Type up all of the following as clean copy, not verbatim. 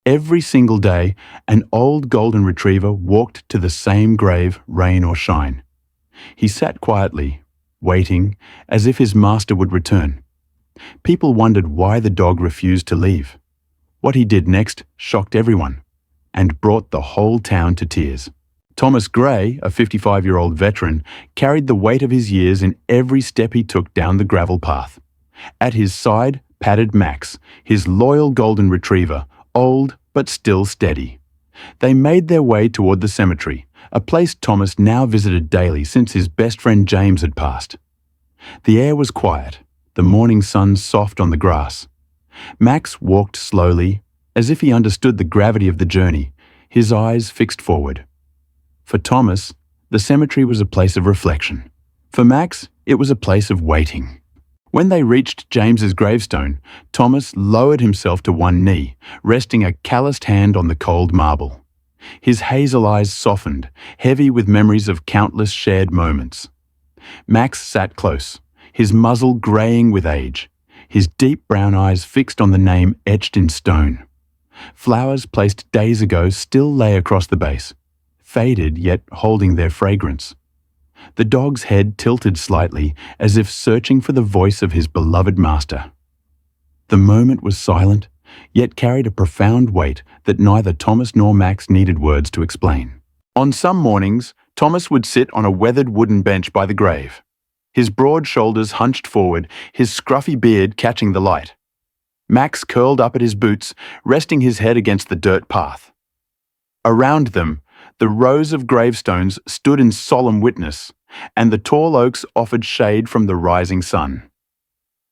Every single day, an old golden retriever walked to the same grave, rain or shine. He sat quietly, waiting, as if his master would return. People wondered why the dog refused to leave. What he did next shocked everyone and brought the whole town to tears. Thomas Gray, a 55-year-old veteran, carried the weight of his years in every step he took down the gravel path. At his side padded Max, his loyal golden retriever, old but still steady. They made their way toward the cemetery, a place Thomas now visited daily since his best friend James had passed. The air was quiet, the morning sun soft on the grass. Max walked slowly, as if he understood the gravity of the journey, his eyes fixed forward. For Thomas, the cemetery was a place of reflection. For Max, it was a place of waiting. When they reached James's gravestone, Thomas lowered himself to one knee, resting a calloused hand on the cold marble. His hazel eyes softened, heavy with memories of countless shared moments. Max sat close, his muzzle graying with age, his deep brown eyes fixed on the name etched in stone. Flowers placed days ago still lay across the base, faded yet holding their fragrance. The dog's head tilted slightly, as if searching for the voice of his beloved master. The moment was silent, yet carried a profound weight that neither Thomas nor Max needed words to explain. On some mornings, Thomas would sit on a weathered wooden bench by the grave, his broad shoulders hunched forward, his scruffy beard catching the light. Max curled up at his boots, resting his head against the dirt path. Around them, the rows of gravestones stood in solemn witness, and the tall oaks offered shade from the rising sun.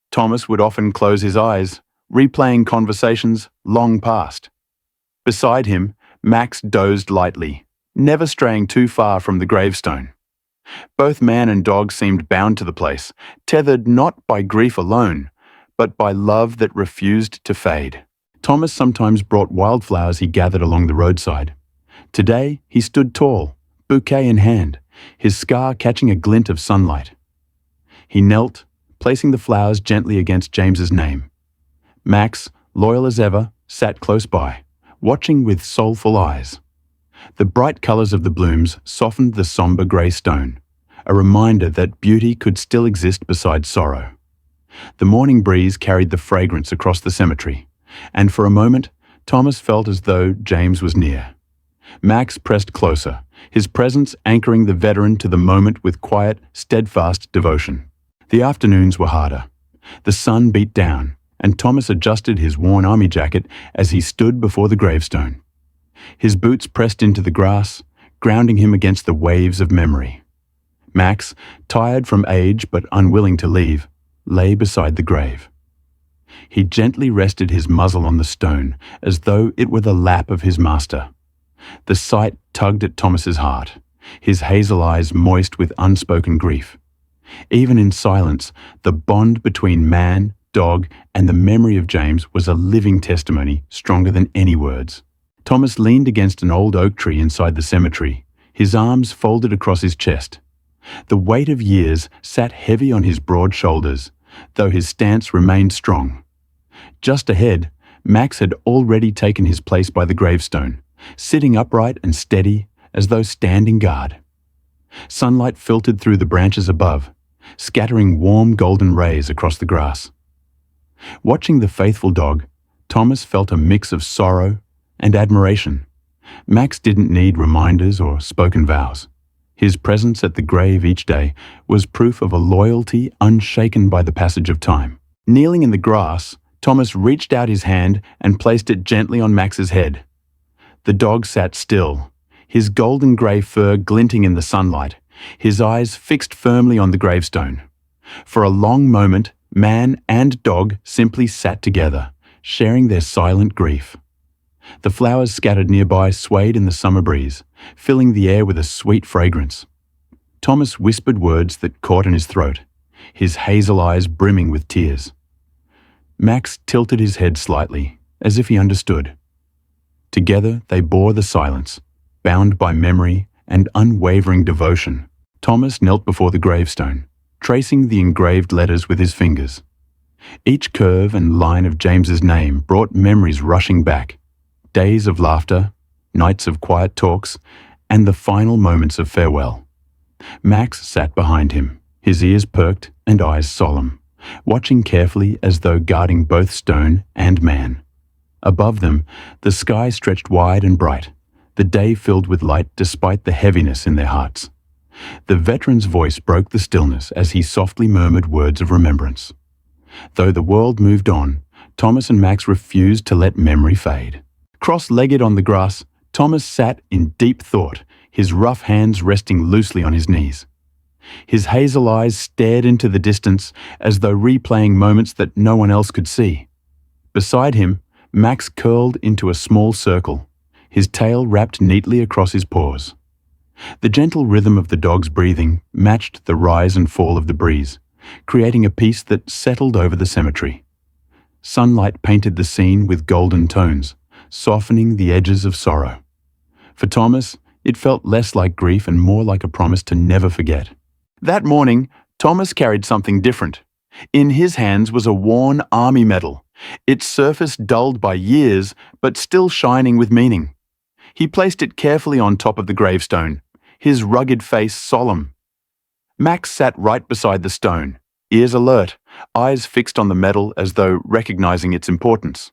Thomas would often close his eyes, replaying conversations long past. Beside him, Max dozed lightly, never straying too far from the gravestone. Both man and dog seemed bound to the place, tethered not by grief alone, but by love that refused to fade. Thomas sometimes brought wildflowers he gathered along the roadside. Today, he stood tall, bouquet in hand, his scar catching a glint of sunlight. He knelt, placing the flowers gently against James's name. Max, loyal as ever, sat close by, watching with soulful eyes. The bright colors of the blooms softened the somber grey stone, a reminder that beauty could still exist beside sorrow. The morning breeze carried the fragrance across the cemetery, and for a moment, Thomas felt as though James was near. Max pressed closer, his presence anchoring the veteran to the moment with quiet, steadfast devotion. The afternoons were harder. The sun beat down, and Thomas adjusted his worn army jacket as he stood before the gravestone. His boots pressed into the grass, grounding him against the waves of memory. Max, tired from age but unwilling to leave, lay beside the grave. He gently rested his muzzle on the stone, as though it were the lap of his master. The sight tugged at Thomas's heart, his hazel eyes moist with unspoken grief. Even in silence, the bond between man, dog, and the memory of James was a living testimony stronger than any words. Thomas leaned against an old oak tree inside the cemetery, his arms folded across his chest. The weight of years sat heavy on his broad shoulders, though his stance remained strong. Just ahead, Max had already taken his place by the gravestone, sitting upright and steady as though standing guard. Sunlight filtered through the branches above, scattering warm golden rays across the grass. Watching the faithful dog, Thomas felt a mix of sorrow and admiration. Max didn't need reminders or spoken vows. His presence at the grave each day was proof of a loyalty unshaken by the passage of time. Kneeling in the grass, Thomas reached out his hand and placed it gently on Max's head. The dog sat still, his golden grey fur glinting in the sunlight, his eyes fixed firmly on the gravestone. For a long moment, man and dog simply sat together, sharing their silent grief. The flowers scattered nearby swayed in the summer breeze, filling the air with a sweet fragrance. Thomas whispered words that caught in his throat, his hazel eyes brimming with tears. Max tilted his head slightly, as if he understood. Together they bore the silence, bound by memory and unwavering devotion. Thomas knelt before the gravestone, tracing the engraved letters with his fingers. Each curve and line of James's name brought memories rushing back. days of laughter, nights of quiet talks, and the final moments of farewell. Max sat behind him, his ears perked and eyes solemn, watching carefully as though guarding both stone and man. Above them, the sky stretched wide and bright, the day filled with light despite the heaviness in their hearts. The veteran's voice broke the stillness as he softly murmured words of remembrance. Though the world moved on, Thomas and Max refused to let memory fade. Cross-legged on the grass, Thomas sat in deep thought, his rough hands resting loosely on his knees. His hazel eyes stared into the distance as though replaying moments that no one else could see. Beside him, Max curled into a small circle, his tail wrapped neatly across his paws. The gentle rhythm of the dog's breathing matched the rise and fall of the breeze, creating a peace that settled over the cemetery. Sunlight painted the scene with golden tones, softening the edges of sorrow. For Thomas, it felt less like grief and more like a promise to never forget. That morning, Thomas carried something different. In his hands was a worn army medal, its surface dulled by years but still shining with meaning. He placed it carefully on top of the gravestone, his rugged face solemn. Max sat right beside the stone, ears alert, eyes fixed on the medal as though recognizing its importance.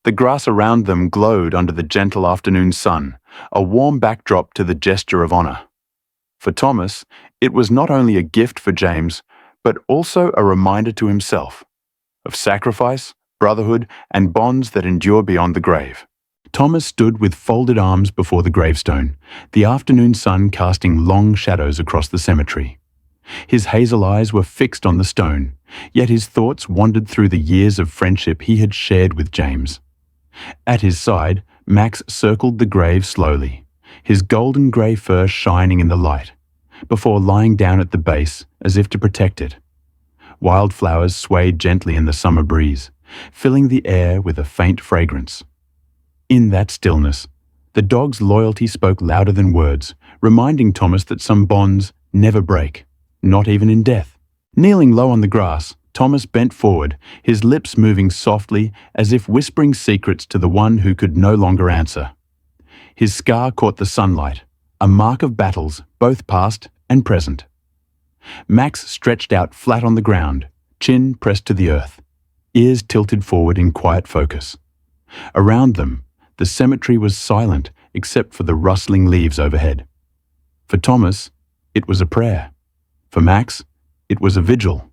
The grass around them glowed under the gentle afternoon sun, a warm backdrop to the gesture of honor. For Thomas, it was not only a gift for James, but also a reminder to himself of sacrifice, brotherhood, and bonds that endure beyond the grave. Thomas stood with folded arms before the gravestone, the afternoon sun casting long shadows across the cemetery. His hazel eyes were fixed on the stone, yet his thoughts wandered through the years of friendship he had shared with James. At his side, Max circled the grave slowly, his golden grey fur shining in the light, before lying down at the base as if to protect it. Wildflowers swayed gently in the summer breeze, filling the air with a faint fragrance. In that stillness, the dog's loyalty spoke louder than words, reminding Thomas that some bonds never break, not even in death. Kneeling low on the grass, Thomas bent forward, his lips moving softly as if whispering secrets to the one who could no longer answer. His scar caught the sunlight, a mark of battles, both past and present. Max stretched out flat on the ground, chin pressed to the earth, ears tilted forward in quiet focus. Around them, the cemetery was silent except for the rustling leaves overhead. For Thomas, it was a prayer. For Max, it was a vigil.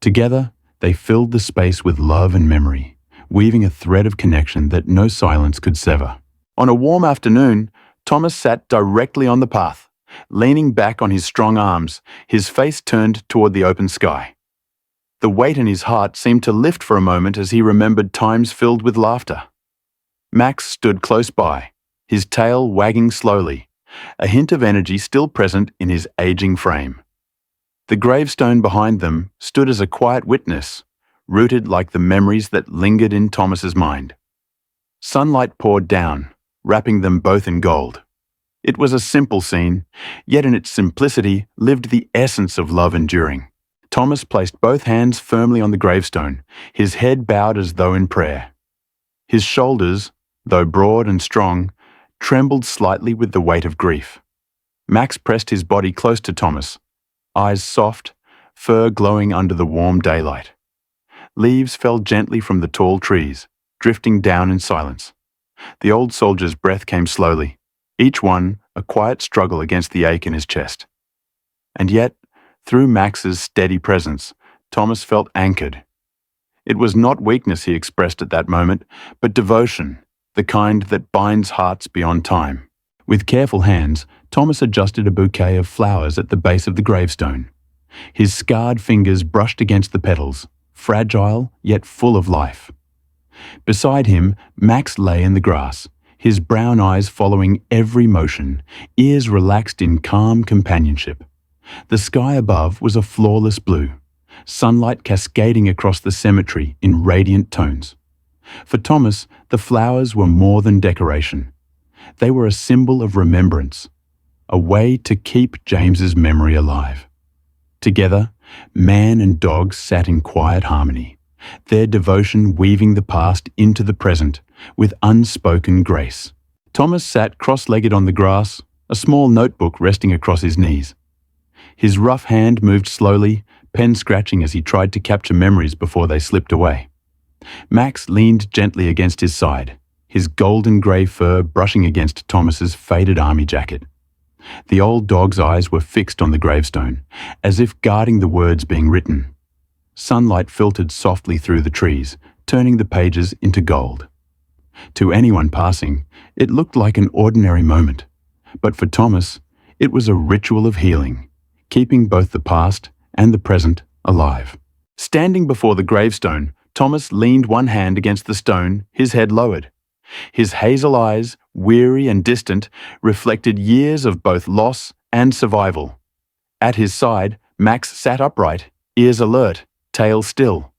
Together, they filled the space with love and memory, weaving a thread of connection that no silence could sever. On a warm afternoon, Thomas sat directly on the path, leaning back on his strong arms, his face turned toward the open sky. The weight in his heart seemed to lift for a moment as he remembered times filled with laughter. Max stood close by, his tail wagging slowly, a hint of energy still present in his aging frame. The gravestone behind them stood as a quiet witness, rooted like the memories that lingered in Thomas's mind. Sunlight poured down, wrapping them both in gold. It was a simple scene, yet in its simplicity lived the essence of love enduring. Thomas placed both hands firmly on the gravestone, his head bowed as though in prayer. His shoulders, though broad and strong, trembled slightly with the weight of grief. Max pressed his body close to Thomas, eyes soft, fur glowing under the warm daylight. Leaves fell gently from the tall trees, drifting down in silence. The old soldier's breath came slowly, each one a quiet struggle against the ache in his chest. And yet, through Max's steady presence, Thomas felt anchored. It was not weakness he expressed at that moment, but devotion, the kind that binds hearts beyond time. With careful hands, Thomas adjusted a bouquet of flowers at the base of the gravestone. His scarred fingers brushed against the petals, fragile yet full of life. Beside him, Max lay in the grass, his brown eyes following every motion, ears relaxed in calm companionship. The sky above was a flawless blue, sunlight cascading across the cemetery in radiant tones. For Thomas, the flowers were more than decoration. They were a symbol of remembrance, a way to keep James's memory alive. Together, man and dog sat in quiet harmony, their devotion weaving the past into the present with unspoken grace. Thomas sat cross-legged on the grass, a small notebook resting across his knees. His rough hand moved slowly, pen scratching as he tried to capture memories before they slipped away. Max leaned gently against his side, his golden grey fur brushing against Thomas's faded army jacket. The old dog's eyes were fixed on the gravestone, as if guarding the words being written. Sunlight filtered softly through the trees, turning the pages into gold. To anyone passing, it looked like an ordinary moment, but for Thomas, it was a ritual of healing, keeping both the past and the present alive. Standing before the gravestone, Thomas leaned one hand against the stone, his head lowered. His hazel eyes, weary and distant, reflected years of both loss and survival. At his side, Max sat upright, ears alert, tail still.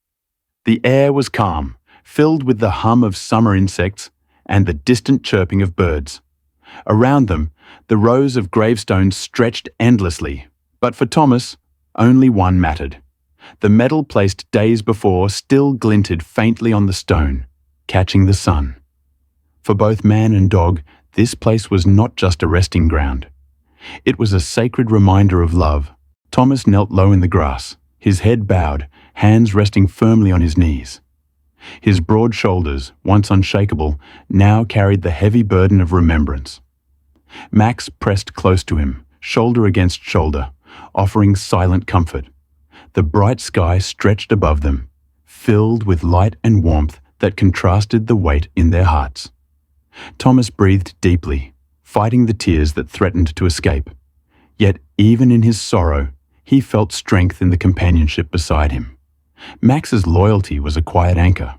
The air was calm, filled with the hum of summer insects and the distant chirping of birds. Around them, the rows of gravestones stretched endlessly, but for Thomas, only one mattered. The medal placed days before still glinted faintly on the stone, catching the sun. For both man and dog, this place was not just a resting ground. It was a sacred reminder of love. Thomas knelt low in the grass, his head bowed, hands resting firmly on his knees. His broad shoulders, once unshakable, now carried the heavy burden of remembrance. Max pressed close to him, shoulder against shoulder, offering silent comfort. The bright sky stretched above them, filled with light and warmth that contrasted the weight in their hearts. Thomas breathed deeply, fighting the tears that threatened to escape. Yet even in his sorrow, he felt strength in the companionship beside him. Max's loyalty was a quiet anchor,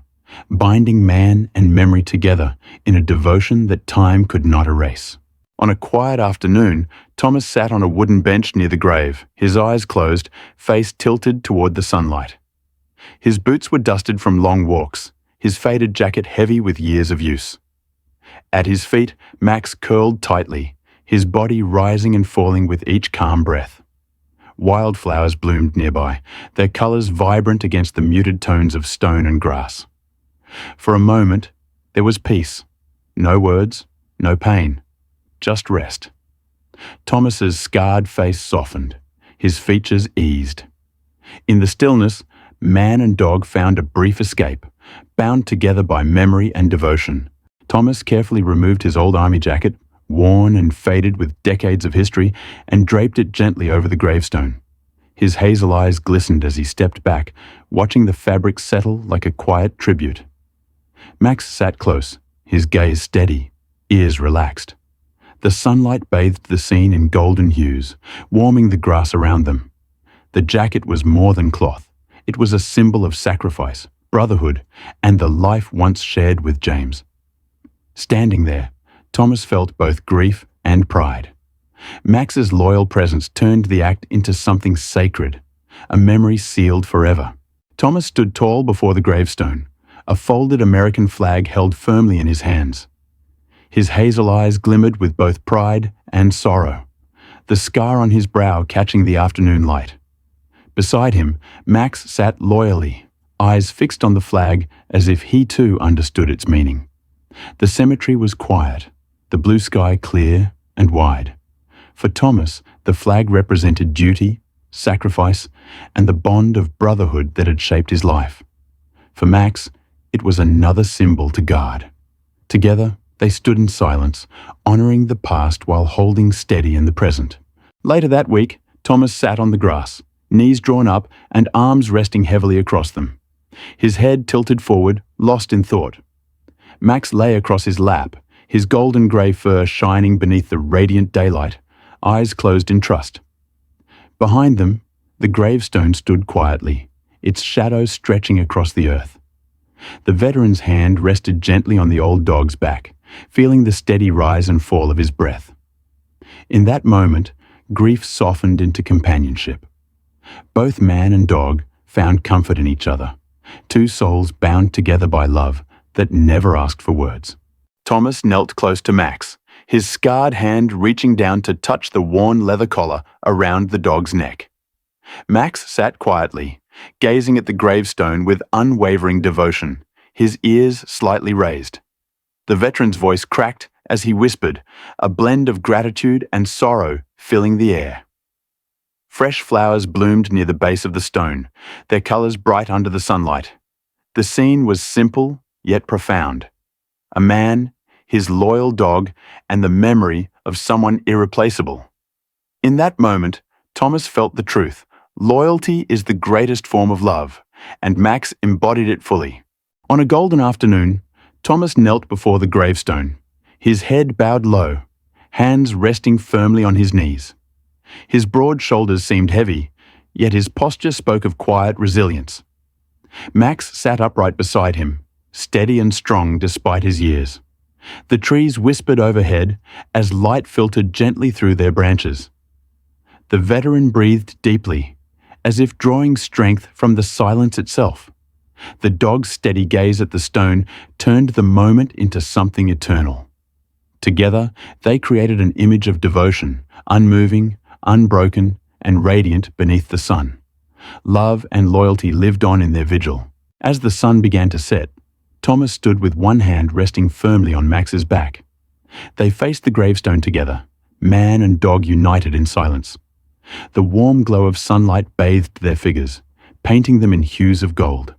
binding man and memory together in a devotion that time could not erase. On a quiet afternoon, Thomas sat on a wooden bench near the grave, his eyes closed, face tilted toward the sunlight. His boots were dusted from long walks, his faded jacket heavy with years of use. At his feet, Max curled tightly, his body rising and falling with each calm breath. Wildflowers bloomed nearby, their colors vibrant against the muted tones of stone and grass. For a moment, there was peace. No words, no pain, just rest. Thomas's scarred face softened, his features eased. In the stillness, man and dog found a brief escape, bound together by memory and devotion. Thomas carefully removed his old army jacket, worn and faded with decades of history, and draped it gently over the gravestone. His hazel eyes glistened as he stepped back, watching the fabric settle like a quiet tribute. Max sat close, his gaze steady, ears relaxed. The sunlight bathed the scene in golden hues, warming the grass around them. The jacket was more than cloth. It was a symbol of sacrifice, brotherhood, and the life once shared with James. Standing there, Thomas felt both grief and pride. Max's loyal presence turned the act into something sacred, a memory sealed forever. Thomas stood tall before the gravestone, a folded American flag held firmly in his hands. His hazel eyes glimmered with both pride and sorrow, the scar on his brow catching the afternoon light. Beside him, Max sat loyally, eyes fixed on the flag as if he too understood its meaning. The cemetery was quiet, the blue sky clear and wide. For Thomas, the flag represented duty, sacrifice, and the bond of brotherhood that had shaped his life. For Max, it was another symbol to guard. Together, they stood in silence, honoring the past while holding steady in the present. Later that week, Thomas sat on the grass, knees drawn up and arms resting heavily across them. His head tilted forward, lost in thought. Max lay across his lap, his golden grey fur shining beneath the radiant daylight, eyes closed in trust. Behind them, the gravestone stood quietly, its shadow stretching across the earth. The veteran's hand rested gently on the old dog's back, feeling the steady rise and fall of his breath. In that moment, grief softened into companionship. Both man and dog found comfort in each other, two souls bound together by love that never asked for words. Thomas knelt close to Max, his scarred hand reaching down to touch the worn leather collar around the dog's neck. Max sat quietly, gazing at the gravestone with unwavering devotion, his ears slightly raised. The veteran's voice cracked as he whispered, a blend of gratitude and sorrow filling the air. Fresh flowers bloomed near the base of the stone, their colors bright under the sunlight. The scene was simple yet profound. A man, his loyal dog, and the memory of someone irreplaceable. In that moment, Thomas felt the truth. Loyalty is the greatest form of love, and Max embodied it fully. On a golden afternoon, Thomas knelt before the gravestone, his head bowed low, hands resting firmly on his knees. His broad shoulders seemed heavy, yet his posture spoke of quiet resilience. Max sat upright beside him, steady and strong despite his years. The trees whispered overhead as light filtered gently through their branches. The veteran breathed deeply, as if drawing strength from the silence itself. The dog's steady gaze at the stone turned the moment into something eternal. Together, they created an image of devotion, unmoving, unbroken, and radiant beneath the sun. Love and loyalty lived on in their vigil. As the sun began to set, Thomas stood with one hand resting firmly on Max's back. They faced the gravestone together, man and dog united in silence. The warm glow of sunlight bathed their figures, painting them in hues of gold.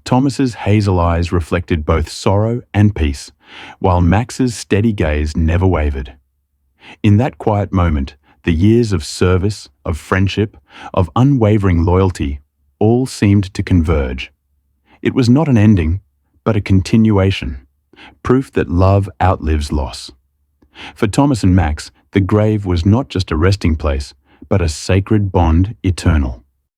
Thomas's hazel eyes reflected both sorrow and peace, while Max's steady gaze never wavered. In that quiet moment, the years of service, of friendship, of unwavering loyalty, all seemed to converge. It was not an ending, but a continuation, proof that love outlives loss. For Thomas and Max, the grave was not just a resting place, but a sacred bond eternal.